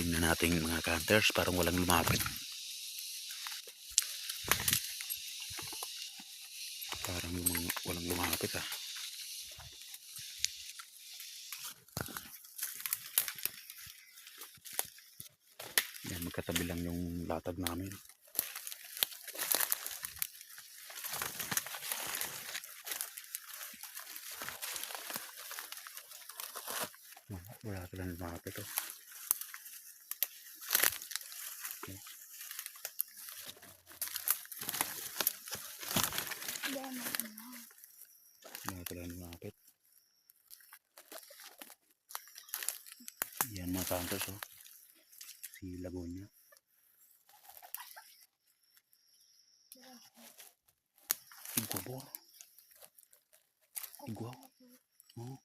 Tingnan natin mga hunters, parang walang lumapit. Parang walang lumapit ah. Yan, magkatabi lang yung latag namin. Wala silang lumapit oh. Wala silang lumapit. Yan mga hunters oh. Si Lagonya. Igwa po. Igwa. Oh.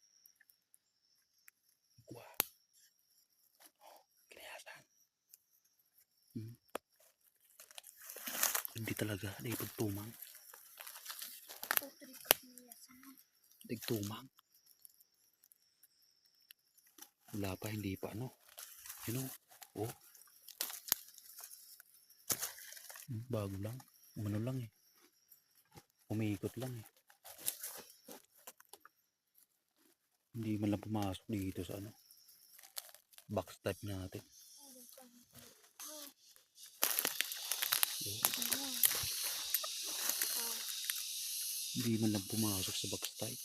Igwa. Oh, kinayasan. Hindi talaga. Hindi pagtumang. Tigtumang. Wala pa, hindi pa ano. Ano? Oh. Bago lang. Umano lang eh. Umiikot lang eh. Hindi man lang pumasok dito sa ano. Box type natin. Hindi man lang pumasok sa box type.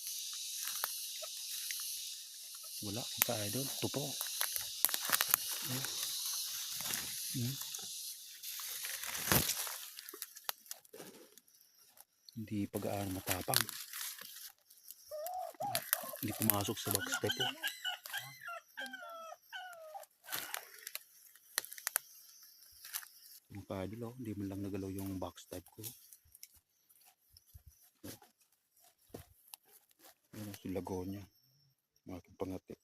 Wala. Kaya doon. Tupo. Hindi pag-aano matapang. Hindi pumasok sa box type po. Yung kadil oh, hindi man lang nagalaw yung box type ko. Ayan si Lagonya. Aking pangati.